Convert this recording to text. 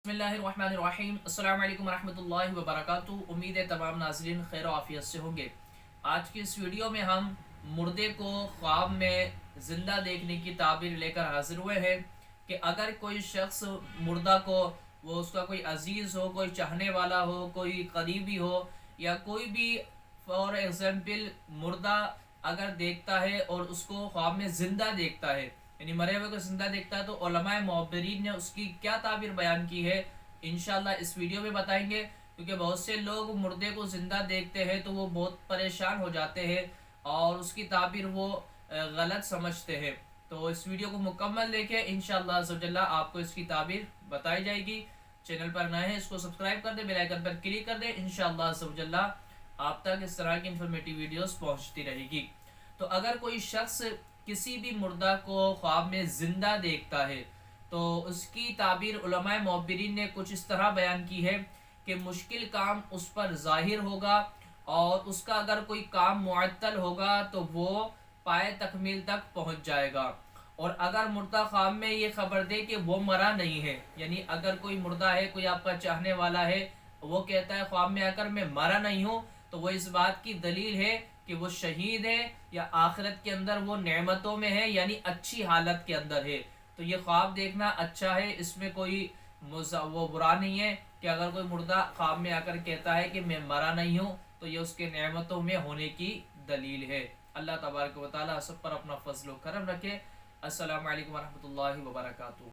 बिस्मिल्लाहिर्रहमानिर्रहीम। अस्सलाम वालेकुम रहमतुल्लाहि व बरकातुहू। उम्मीद है तमाम नाज़रीन खैर आफियत से होंगे। आज की इस वीडियो में हम मुर्दे को ख्वाब में ज़िंदा देखने की ताबीर लेकर हाजिर हुए हैं कि अगर कोई शख्स मुर्दा को, वो उसका कोई अजीज़ हो, कोई चाहने वाला हो, कोई करीबी हो, या कोई भी फॉर एग्जाम्पल मुर्दा अगर देखता है और उसको ख्वाब में ज़िंदा देखता है, यानी मरे हुए को जिंदा देखता है, तो उलमाए मुअब्बिरीन ने उसकी क्या ताबीर बयान की है इंशाल्लाह इस वीडियो में बताएंगे। क्योंकि बहुत से लोग मुर्दे को जिंदा देखते हैं तो वो बहुत परेशान हो जाते हैं और उसकी ताबीर वो गलत समझते हैं। तो इस वीडियो को मुकम्मल देखें, इंशाल्लाह अज़्ज़वजल्ला आपको इसकी ताबीर बताई जाएगी। चैनल पर नए हैं इसको सब्सक्राइब कर दें, बेल आइकन पर क्लिक कर दें, इंशाल्लाह अज़्ज़वजल्ला आप तक इस तरह की इन्फॉर्मेटिव वीडियोस पहुंचती रहेगी। तो अगर कोई शख्स किसी भी मुर्दा को ख्वाब में ज़िंदा देखता है तो उसकी ताबीर उलमाए मुअब्बिरीन ने कुछ इस तरह बयान की है कि मुश्किल काम उस पर ज़ाहिर होगा और उसका अगर कोई काम मुअत्तल होगा तो वो पाए तकमील तक पहुंच जाएगा। और अगर मुर्दा ख्वाब में ये खबर दे कि वो मरा नहीं है, यानी अगर कोई मुर्दा है, कोई आपका चाहने वाला है, वो कहता है ख्वाब में आकर मैं मरा नहीं हूँ, तो वो इस बात की दलील है कि वो शहीद है या आखिरत के अंदर वो नेमतों में है, यानी अच्छी हालत के अंदर है। तो ये ख्वाब देखना अच्छा है, इसमें कोई वो बुरा नहीं है कि अगर कोई मुर्दा ख्वाब में आकर कहता है कि मैं मरा नहीं हूँ, तो ये उसके नेमतों में होने की दलील है। अल्लाह तबारक व तआला सब पर अपना फजल व करम रखे। अस्सलामु अलैकुम व रहमतुल्लाहि व बरकातुहू।